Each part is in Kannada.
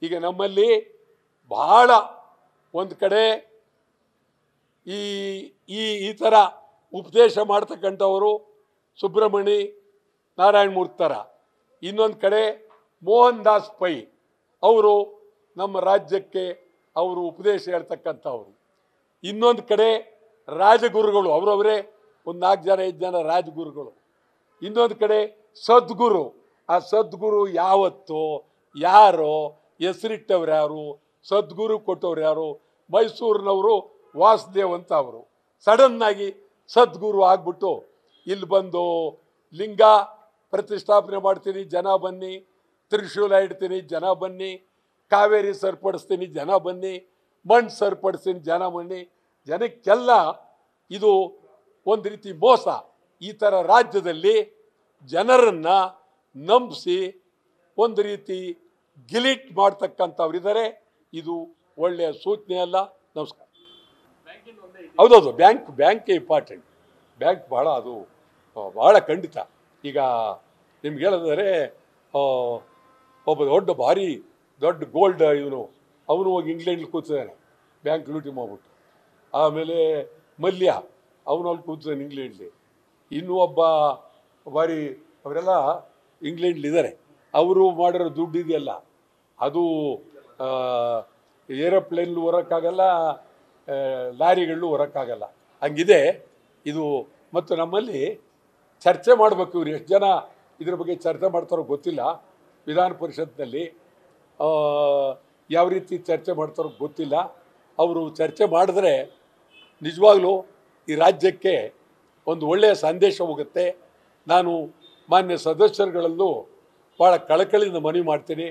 ಈಗ ನಮ್ಮಲ್ಲಿ ಬಹಳ ಒಂದು ಕಡೆ ಈ ಈ ಈ ಥರ ಉಪದೇಶ ಮಾಡ್ತಕ್ಕಂಥವರು ಸುಬ್ರಹ್ಮಣಿ ನಾರಾಯಣ ಮೂರ್ತಿ ಥರ, ಇನ್ನೊಂದು ಕಡೆ ಮೋಹನ್ ದಾಸ್ ಪೈ ಅವರು ನಮ್ಮ ರಾಜ್ಯಕ್ಕೆ ಅವರು ಉಪದೇಶ ಹೇಳ್ತಕ್ಕಂಥವ್ರು, ಇನ್ನೊಂದು ಕಡೆ ರಾಜಗುರುಗಳು ಅವರವರೇ ಒಂದು 4 ಜನ 5 ಜನ ರಾಜಗುರುಗಳು, ಇನ್ನೊಂದು ಕಡೆ ಸದ್ಗುರು. ಆ ಸದ್ಗುರು ಯಾವತ್ತೋ ಯಾರೋ ಹೆಸರಿಟ್ಟವ್ರು ಯಾರು, ಸದ್ಗುರು ಕೊಟ್ಟವ್ರು ಯಾರು? ಮೈಸೂರಿನವರು ವಾಸುದೇವ್ ಅಂತ ಅವರು ಸಡನ್ನಾಗಿ ಸದ್ಗುರು ಆಗ್ಬಿಟ್ಟು ಇಲ್ಲಿ ಬಂದು ಲಿಂಗ ಪ್ರತಿಷ್ಠಾಪನೆ ಮಾಡ್ತೀನಿ ಜನ ಬನ್ನಿ, ತ್ರಿಶೂಲ ಇಡ್ತೀನಿ ಜನ ಬನ್ನಿ, ಕಾವೇರಿ ಸರಿಪಡಿಸ್ತೀನಿ ಜನ ಬನ್ನಿ, ಮಣ್ಣು ಸರಿಪಡಿಸ್ತೀನಿ ಜನ ಬನ್ನಿ. ಜನಕ್ಕೆಲ್ಲ ಇದು ಒಂದು ರೀತಿ ಮೋಸ. ಈ ಥರ ರಾಜ್ಯದಲ್ಲಿ ಜನರನ್ನು ನಂಬಿಸಿ ಒಂದು ರೀತಿ ಗಿಲಿಟ್ ಮಾಡ್ತಕ್ಕಂಥವ್ರು ಇದ್ದಾರೆ. ಇದು ಒಳ್ಳೆಯ ಸೂಚನೆ ಅಲ್ಲ. ನಮಸ್ಕಾರ. ಹೌದೌದು, ಬ್ಯಾಂಕ್ ಇಂಪಾರ್ಟೆಂಟ್. ಬ್ಯಾಂಕ್ ಭಾಳ ಅದು ಭಾಳ ಖಂಡಿತ. ಈಗ ನಿಮ್ಗೆ ಹೇಳಿದರೆ ಒಬ್ಬ ಭಾರಿ ದೊಡ್ಡ ಗೋಲ್ಡ್ ಅವನು ಹೋಗಿ ಇಂಗ್ಲೆಂಡ್ಲಿ ಕೂತಿದ್ದಾನೆ ಬ್ಯಾಂಕ್ ಲೂಟಿ ಮಾಡ್ಬಿಟ್ಟು. ಆಮೇಲೆ ಮಲ್ಯ ಅವನು ಅಲ್ಲಿ ಕೂತಿದ್ದಾನೆ ಇಂಗ್ಲೆಂಡ್ಲಿ. ಇನ್ನೂ ಒಬ್ಬ ಭಾರಿ ಅವರೆಲ್ಲ ಇಂಗ್ಲೆಂಡ್ಲಿದ್ದಾರೆ. ಅವರು ಮಾಡಿರೋ ದುಡ್ಡು ಇದೆಯಲ್ಲ ಅದು ಏರೋಪ್ಲೇನ್ಲು ಹೊರಕ್ಕಾಗಲ್ಲ, ಲಾರಿಗಳು ಹೊರಕ್ಕಾಗಲ್ಲ, ಹಂಗಿದೆ ಇದು. ಮತ್ತು ನಮ್ಮಲ್ಲಿ ಚರ್ಚೆ ಮಾಡಬೇಕು. ಇವ್ರು ಎಷ್ಟು ಜನ ಇದ್ರ ಬಗ್ಗೆ ಚರ್ಚೆ ಮಾಡ್ತಾರೋ ಗೊತ್ತಿಲ್ಲ. ವಿಧಾನ ಪರಿಷತ್ನಲ್ಲಿ ಯಾವ ರೀತಿ ಚರ್ಚೆ ಮಾಡ್ತಾರೋ ಗೊತ್ತಿಲ್ಲ. ಅವರು ಚರ್ಚೆ ಮಾಡಿದ್ರೆ ನಿಜವಾಗ್ಲೂ ಈ ರಾಜ್ಯಕ್ಕೆ ಒಂದು ಒಳ್ಳೆಯ ಸಂದೇಶ ಹೋಗುತ್ತೆ. ನಾನು ಮಾನ್ಯ ಸದಸ್ಯರುಗಳಲ್ಲೂ ಭಾಳ ಕಳಕಳಿಯಿಂದ ಮನವಿ ಮಾಡ್ತೀನಿ,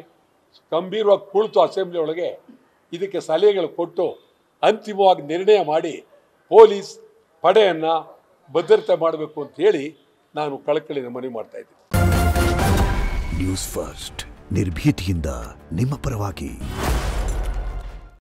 ಗಂಭೀರವಾಗಿ ಕುಳಿತು ಅಸೆಂಬ್ಲಿ ಒಳಗೆ ಇದಕ್ಕೆ ಸಲಹೆಗಳು ಕೊಟ್ಟು ಅಂತಿಮವಾಗಿ ನಿರ್ಣಯ ಮಾಡಿ ಪೊಲೀಸ್ ಪಡೆಯನ್ನು ಭದ್ರತೆ ಮಾಡಬೇಕು ಅಂತ ಹೇಳಿ ನಾನು ಕಳಕಳಿಯಿಂದ ಮನವಿ ಮಾಡ್ತಾ ಇದ್ದೀನಿ. ನ್ಯೂಸ್ ಫಸ್ಟ್, ನಿರ್ಭೀತಿಯಿಂದ ನಿಮ್ಮ ಪರವಾಗಿ.